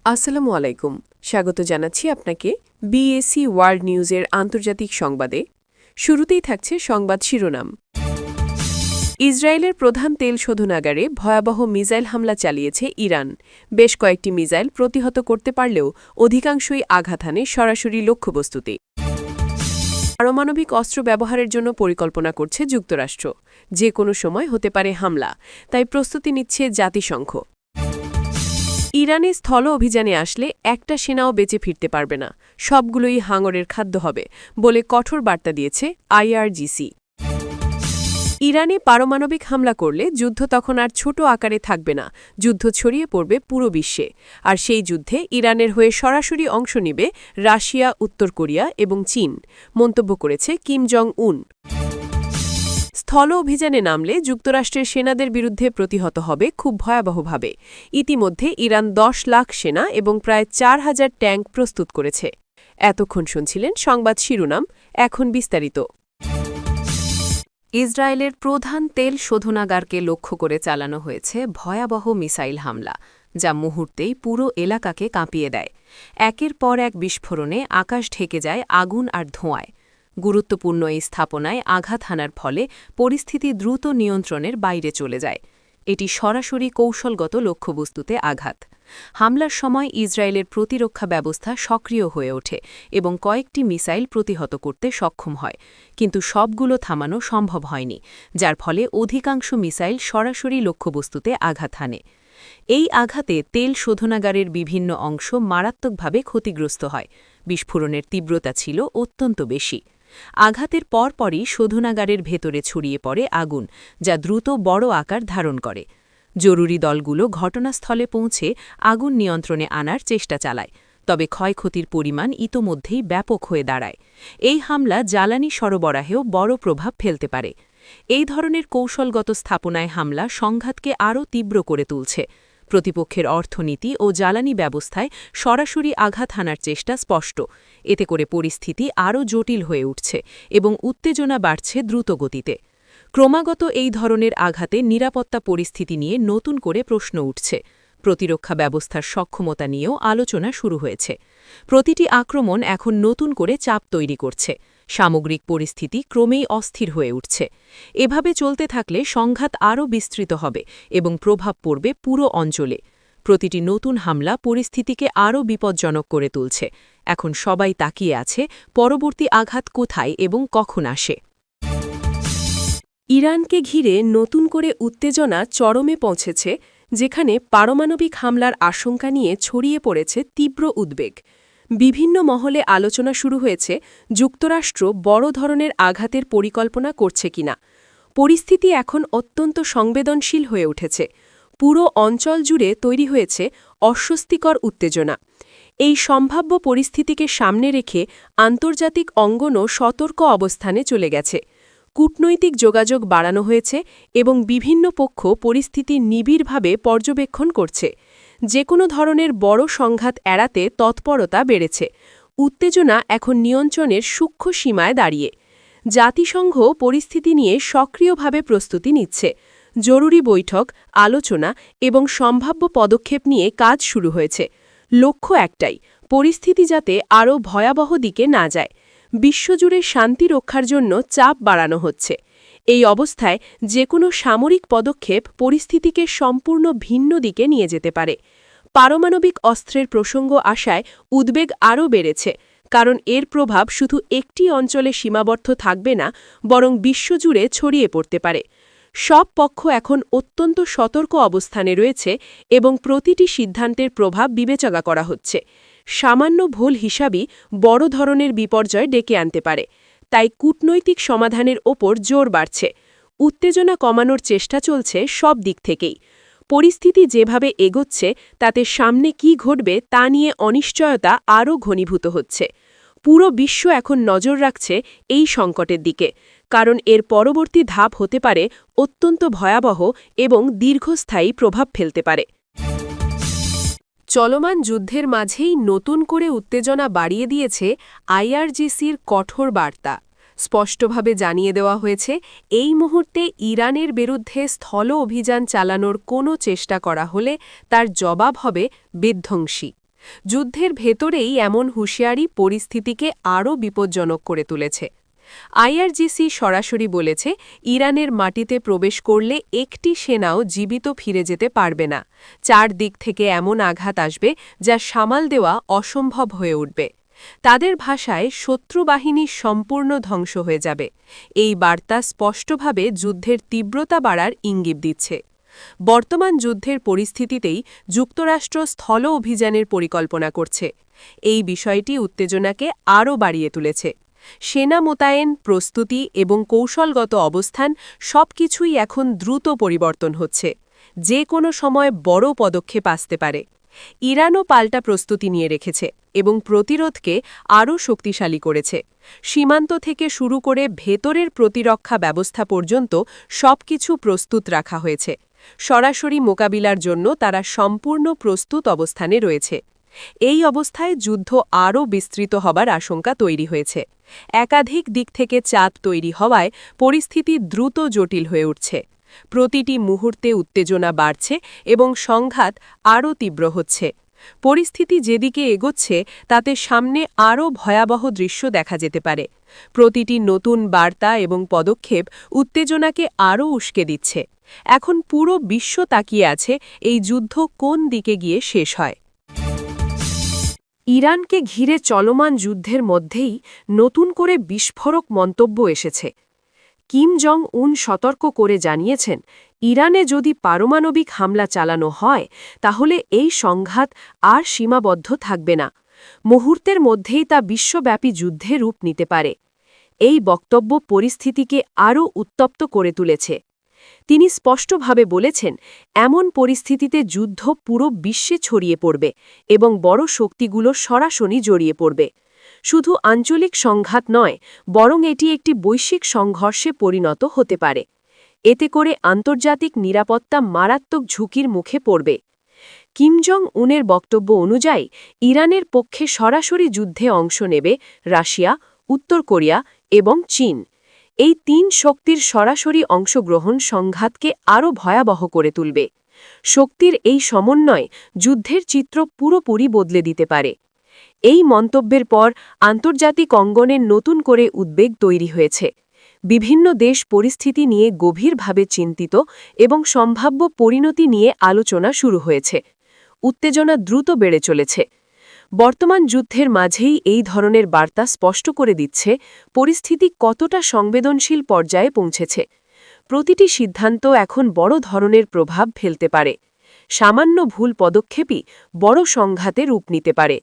আসসালামু আলাইকুম। স্বাগত জানাচ্ছি আপনাকে বিএসি ওয়ার্ল্ড নিউজের আন্তর্জাতিক সংবাদে। শুরুতেই থাকছে সংবাদ শিরোনাম। ইসরায়েলের প্রধান তেল শোধনাগারে ভয়াবহ মিসাইল হামলা চালিয়েছে ইরান। বেশ কয়েকটি মিসাইল প্রতিহত করতে পারলেও অধিকাংশই আঘাত হানে সরাসরি লক্ষ্যবস্তুতে। পারমাণবিক অস্ত্র ব্যবহারের জন্য পরিকল্পনা করছে যুক্তরাষ্ট্র। যে কোনো সময় হতে পারে হামলা, তাই প্রস্তুতি নিচ্ছে জাতিসংঘ। ইরানে স্থল অভিযানে আসলে একটা সেনাও বেঁচে ফিরতে পারবে না, সবগুলোই হাঙরের খাদ্য হবে বলে কঠোর বার্তা দিয়েছে আইআরজিসি। ইরানে পারমাণবিক হামলা করলে যুদ্ধ তখন আর ছোট আকারে থাকবে না, যুদ্ধ ছড়িয়ে পড়বে পুরো বিশ্বে। আর সেই যুদ্ধে ইরানের হয়ে সরাসরি অংশ নেবে রাশিয়া, উত্তর কোরিয়া এবং চীন, মন্তব্য করেছে কিম জং উন। স্থল অভিযানে নামলে যুক্তরাষ্ট্রের সেনাদের বিরুদ্ধে প্রতিহত হবে খুব ভয়াবহভাবে। ইতিমধ্যে ইরান ১০ লাখ সেনা এবং প্রায় ৪,০০০ ট্যাঙ্ক প্রস্তুত করেছে। এতক্ষণ শুনছিলেন সংবাদ শিরোনাম, এখন বিস্তারিত। ইসরায়েলের প্রধান তেল শোধনাগারকে লক্ষ্য করে চালানো হয়েছে ভয়াবহ মিসাইল হামলা, যা মুহূর্তেই পুরো এলাকাকে কাঁপিয়ে দেয়। একের পর এক বিস্ফোরণে আকাশ ঢেকে যায় আগুন আর ধোঁয়ায়। গুরুত্বপূর্ণ এই স্থাপনায় আঘাত হানার ফলে পরিস্থিতি দ্রুত নিয়ন্ত্রণের বাইরে চলে যায়। এটি সরাসরি কৌশলগত লক্ষ্যবস্তুতে আঘাত। হামলার সময় ইসরায়েলের প্রতিরক্ষা ব্যবস্থা সক্রিয় হয়ে ওঠে এবং কয়েকটি মিসাইল প্রতিহত করতে সক্ষম হয়, কিন্তু সবগুলো থামানো সম্ভব হয়নি, যার ফলে অধিকাংশ মিসাইল সরাসরি লক্ষ্যবস্তুতে আঘাত হানে। এই আঘাতে তেল শোধনাগারের বিভিন্ন অংশ মারাত্মকভাবে ক্ষতিগ্রস্ত হয়। বিস্ফোরণের তীব্রতা ছিল অত্যন্ত বেশি। আঘাতের পরপরই শোধনাগারের ভেতরে ছড়িয়ে পড়ে আগুন, যা দ্রুত বড় আকার ধারণ করে। জরুরি দলগুলো ঘটনাস্থলে পৌঁছে আগুন নিয়ন্ত্রণে আনার চেষ্টা চালায়, তবে ক্ষয়ক্ষতির পরিমাণ ইতোমধ্যেই ব্যাপক হয়ে দাঁড়ায়। এই হামলা জ্বালানি সরবরাহেও বড় প্রভাব ফেলতে পারে। এই ধরনের কৌশলগত স্থাপনায় হামলা সংঘাতকে আরও তীব্র করে তুলছে। প্রতিপক্ষের অর্থনীতি ও জ্বালানি ব্যবস্থায় সরাসরি আঘাত হানার চেষ্টা স্পষ্ট। এতে করে পরিস্থিতি আরও জটিল হয়ে উঠছে এবং উত্তেজনা বাড়ছে দ্রুতগতিতে। ক্রমাগত এই ধরনের আঘাতে নিরাপত্তা পরিস্থিতি নিয়ে নতুন করে প্রশ্ন উঠছে। প্রতিরক্ষা ব্যবস্থার সক্ষমতা নিয়েও আলোচনা শুরু হয়েছে। প্রতিটি আক্রমণ এখন নতুন করে চাপ তৈরি করছে। সামগ্রিক পরিস্থিতি ক্রমেই অস্থির হয়ে উঠছে। এভাবে চলতে থাকলে সংঘাত আরও বিস্তৃত হবে এবং প্রভাব পড়বে পুরো অঞ্চলে। প্রতিটি নতুন হামলা পরিস্থিতিকে আরও বিপজ্জনক করে তুলছে। এখন সবাই তাকিয়ে আছে পরবর্তী আঘাত কোথায় এবং কখন আসে। ইরানকে ঘিরে নতুন করে উত্তেজনা চরমে পৌঁছেছে, যেখানে পারমাণবিক হামলার আশঙ্কা নিয়ে ছড়িয়ে পড়েছে তীব্র উদ্বেগ। বিভিন্ন মহলে আলোচনা শুরু হয়েছে যুক্তরাষ্ট্র বড় ধরনের আঘাতের পরিকল্পনা করছে কিনা। পরিস্থিতি এখন অত্যন্ত সংবেদনশীল হয়ে উঠেছে। পুরো অঞ্চল জুড়ে তৈরি হয়েছে অস্বস্তিকর উত্তেজনা। এই সম্ভাব্য পরিস্থিতিকে সামনে রেখে আন্তর্জাতিক অঙ্গনও সতর্ক অবস্থানে চলে গেছে। কূটনৈতিক যোগাযোগ বাড়ানো হয়েছে এবং বিভিন্ন পক্ষ পরিস্থিতি নিবিড়ভাবে পর্যবেক্ষণ করছে। যে কোনো ধরনের বড় সংঘাত এড়াতে তৎপরতা বেড়েছে। উত্তেজনা এখন নিয়ন্ত্রণের সূক্ষ্ম সীমায় দাঁড়িয়ে। জাতিসংঘ পরিস্থিতি নিয়ে সক্রিয়ভাবে প্রস্তুতি নিচ্ছে। জরুরি বৈঠক, আলোচনা এবং সম্ভাব্য পদক্ষেপ নিয়ে কাজ শুরু হয়েছে। লক্ষ্য একটাই, পরিস্থিতি যাতে আরও ভয়াবহ দিকে না যায়। বিশ্বজুড়ে শান্তি রক্ষার জন্য চাপ বাড়ানো হচ্ছে। এই অবস্থায় যে কোনো সামরিক পদক্ষেপ পরিস্থিতিকে সম্পূর্ণ ভিন্ন দিকে নিয়ে যেতে পারে। পারমাণবিক অস্ত্রের প্রসঙ্গ আসায় উদ্বেগ আরও বেড়েছে, কারণ এর প্রভাব শুধু একটি অঞ্চলে সীমাবদ্ধ থাকবে না, বরং বিশ্বজুড়ে ছড়িয়ে পড়তে পারে। সব পক্ষ এখন অত্যন্ত সতর্ক অবস্থানে রয়েছে এবং প্রতিটি সিদ্ধান্তের প্রভাব বিবেচনা করা হচ্ছে। সামান্য ভুল হিসাবই বড় ধরনের বিপর্যয় ডেকে আনতে পারে। তাই কূটনৈতিক সমাধানের ওপর জোর বাড়ছে। উত্তেজনা কমানোর চেষ্টা চলছে সব দিক থেকেই। পরিস্থিতি যেভাবে এগোচ্ছে তাতে সামনে কী ঘটবে তা নিয়ে অনিশ্চয়তা আরও ঘনীভূত হচ্ছে। পুরো বিশ্ব এখন নজর রাখছে এই সংকটের দিকে, কারণ এর পরবর্তী ধাপ হতে পারে অত্যন্ত ভয়াবহ এবং দীর্ঘস্থায়ী প্রভাব ফেলতে পারে। চলমান যুদ্ধের মাঝেই নতুন করে উত্তেজনা বাড়িয়ে দিয়েছে আইআরজিসির কঠোর বার্তা। স্পষ্টভাবে জানিয়ে দেওয়া হয়েছে, এই মুহূর্তে ইরানের বিরুদ্ধে স্থল অভিযান চালানোর কোনো চেষ্টা করা হলে তার জবাব হবে বিধ্বংসী। যুদ্ধের ভেতরেই এমন হুঁশিয়ারি পরিস্থিতিকে আরও বিপজ্জনক করে তুলেছে। আইআরজিসি সরাসরি বলেছে, ইরানের মাটিতে প্রবেশ করলে একটি সেনাও জীবিত ফিরে যেতে পারবে না। চারদিক থেকে এমন আঘাত আসবে যা সামাল দেওয়া অসম্ভব হয়ে উঠবে। তাদের ভাষায় শত্রু বাহিনী সম্পূর্ণ ধ্বংস হয়ে যাবে। এই বার্তা স্পষ্টভাবে যুদ্ধের তীব্রতা বাড়ার ইঙ্গিত দিচ্ছে। বর্তমান যুদ্ধের পরিস্থিতিতেই যুক্তরাষ্ট্র স্থল অভিযানের পরিকল্পনা করছে। এই বিষয়টি উত্তেজনাকে আরও বাড়িয়ে তুলেছে। সেনা মোতায়েন, প্রস্তুতি এবং কৌশলগত অবস্থান সবকিছুই এখন দ্রুত পরিবর্তন হচ্ছে। যে কোনো সময় বড় পদক্ষেপ আসতে পারে। ইরানও পাল্টা প্রস্তুতি নিয়ে রেখেছে এবং প্রতিরোধকে আরও শক্তিশালী করেছে। সীমান্ত থেকে শুরু করে ভেতরের প্রতিরক্ষা ব্যবস্থা পর্যন্ত সবকিছু প্রস্তুত রাখা হয়েছে। সরাসরি মোকাবিলার জন্য তারা সম্পূর্ণ প্রস্তুত অবস্থানে রয়েছে। এই অবস্থায় যুদ্ধ আরও বিস্তৃত হবার আশঙ্কা তৈরি হয়েছে। একাধিক দিক থেকে চাপ তৈরি হওয়ায় পরিস্থিতি দ্রুত জটিল হয়ে উঠছে। প্রতিটি মুহূর্তে উত্তেজনা বাড়ছে এবং সংঘাত আরও তীব্র হচ্ছে। পরিস্থিতি যেদিকে এগোচ্ছে তাতে সামনে আরও ভয়াবহ দৃশ্য দেখা যেতে পারে। প্রতিটি নতুন বার্তা এবং পদক্ষেপ উত্তেজনাকে আরও উস্কে দিচ্ছে। এখন পুরো বিশ্ব তাকিয়ে আছে এই যুদ্ধ কোন দিকে গিয়ে শেষ হয়। ইরানকে ঘিরে চলমান যুদ্ধের মধ্যেই নতুন করে বিস্ফোরক মন্তব্য এসেছে। কিম জং উন সতর্ক করে জানিয়েছেন, ইরানে যদি পারমাণবিক হামলা চালানো হয় তাহলে এই সংঘাত আর সীমাবদ্ধ থাকবে না। মুহূর্তের মধ্যেই তা বিশ্বব্যাপী যুদ্ধে রূপ নিতে পারে। এই বক্তব্য পরিস্থিতিকে আরও উত্তপ্ত করে তুলেছে। তিনি স্পষ্টভাবে বলেছেন, এমন পরিস্থিতিতে যুদ্ধ পুরো বিশ্বে ছড়িয়ে পড়বে এবং বড় শক্তিগুলো সরাসরি জড়িয়ে পড়বে। শুধু আঞ্চলিক সংঘাত নয়, বরং এটি একটি বৈশ্বিক সংঘর্ষে পরিণত হতে পারে। এতে করে আন্তর্জাতিক নিরাপত্তা মারাত্মক ঝুঁকির মুখে পড়বে। কিম জং উনের বক্তব্য অনুযায়ী ইরানের পক্ষে সরাসরি যুদ্ধে অংশ নেবে রাশিয়া, উত্তর কোরিয়া এবং চীন। এই তিন শক্তির সরাসরি অংশগ্রহণ সংঘাতকে আরও ভয়াবহ করে তুলবে। শক্তির এই সমন্বয় যুদ্ধের চিত্র পুরোপুরি বদলে দিতে পারে। এই মন্তব্যের পর আন্তর্জাতিক অঙ্গনে নতুন করে উদ্বেগ তৈরি হয়েছে। বিভিন্ন দেশ পরিস্থিতি নিয়ে গভীরভাবে চিন্তিত এবং সম্ভাব্য পরিণতি নিয়ে আলোচনা শুরু হয়েছে। উত্তেজনা দ্রুত বেড়ে চলেছে। বর্তমান যুদ্ধের মাঝেই এই ধরনের বার্তা স্পষ্ট করে দিচ্ছে পরিস্থিতি কতটা সংবেদনশীল পর্যায়ে পৌঁছেছে। প্রতিটি সিদ্ধান্ত এখন বড় ধরনের প্রভাব ফেলতে পারে। সামান্য ভুল পদক্ষেপই বড় সংঘাতে রূপ নিতে পারে।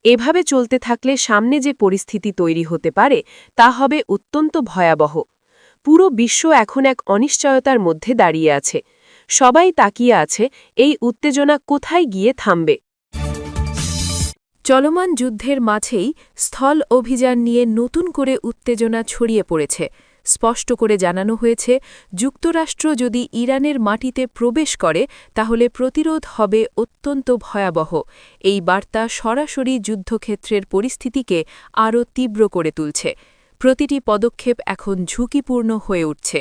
এভাবে চলতে থাকলে সামনে যে পরিস্থিতি তৈরি হতে পারে তা হবে অত্যন্ত ভয়াবহ। পুরো বিশ্ব এখন এক অনিশ্চয়তার মধ্যে দাঁড়িয়ে আছে। সবাই তাকিয়ে আছে এই উত্তেজনা কোথায় গিয়ে থামবে। চলমান যুদ্ধের মাঝেই স্থল অভিযান নিয়ে নতুন করে উত্তেজনা ছড়িয়ে পড়েছে। স্পষ্ট করে জানানো হয়েছে, যুক্তরাষ্ট্র যদি ইরানের মাটিতে প্রবেশ করে তাহলে প্রতিরোধ হবে অত্যন্ত ভয়াবহ। এই বার্তা সরাসরি যুদ্ধক্ষেত্রের পরিস্থিতিকে আরও তীব্র করে তুলছে। প্রতিটি পদক্ষেপ এখন ঝুঁকিপূর্ণ হয়ে উঠছে।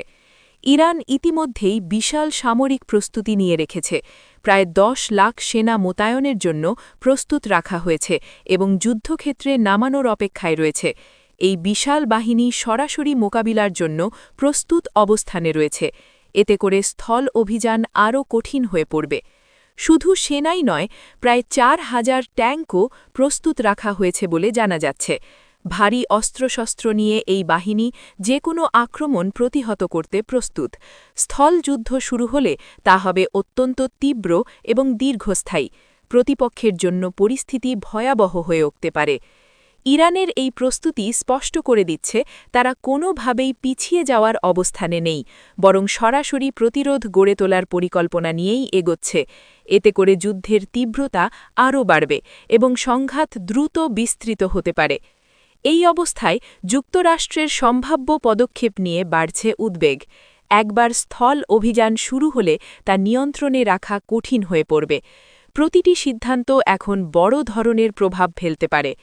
ইরান ইতিমধ্যেই বিশাল সামরিক প্রস্তুতি নিয়ে রেখেছে। প্রায় 10 লাখ সেনা মোতায়েনের জন্য প্রস্তুত রাখা হয়েছে এবং যুদ্ধক্ষেত্রে নামানোর অপেক্ষায় রয়েছে। এই বিশাল বাহিনী সরাসরি মোকাবিলার জন্য প্রস্তুত অবস্থানে রয়েছে। এতে করে স্থল অভিযান আরও কঠিন হয়ে পড়বে। শুধু সেনাই নয়, প্রায় 4000 ট্যাঙ্কও প্রস্তুত রাখা হয়েছে বলে জানা যাচ্ছে। ভারী অস্ত্রশস্ত্র নিয়ে এই বাহিনী যে কোনো আক্রমণ প্রতিহত করতে প্রস্তুত। স্থল যুদ্ধ শুরু হলে তা হবে অত্যন্ত তীব্র এবং দীর্ঘস্থায়ী। প্রতিপক্ষের জন্য পরিস্থিতি ভয়াবহ হয়ে উঠতে পারে। ইরানের এই প্রস্তুতি স্পষ্ট করে দিচ্ছে তারা কোনোভাবেই পিছিয়ে যাওয়ার অবস্থানে নেই, বরং সরাসরি প্রতিরোধ গড়ে তোলার পরিকল্পনা নিয়েই এগোচ্ছে। এতে করে যুদ্ধের তীব্রতা আরও বাড়বে এবং সংঘাত দ্রুত বিস্তৃত হতে পারে। এই অবস্থায় যুক্তরাষ্ট্রের সম্ভাব্য পদক্ষেপ নিয়ে বাড়ছে উদ্বেগ। একবার স্থল অভিযান শুরু হলে তা নিয়ন্ত্রণে রাখা কঠিন হয়ে পড়বে। প্রতিটি সিদ্ধান্ত এখন বড় ধরনের প্রভাব ফেলতে পারে।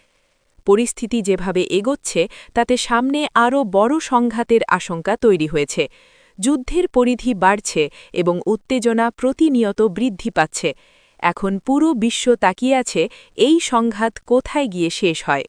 পরিস্থিতি যেভাবে এগোচ্ছে তাতে সামনে আরও বড় সংঘাতের আশঙ্কা তৈরি হয়েছে। যুদ্ধের পরিধি বাড়ছে এবং উত্তেজনা প্রতিনিয়ত বৃদ্ধি পাচ্ছে। এখন পুরো বিশ্ব তাকিয়ে আছে এই সংঘাত কোথায় গিয়ে শেষ হয়।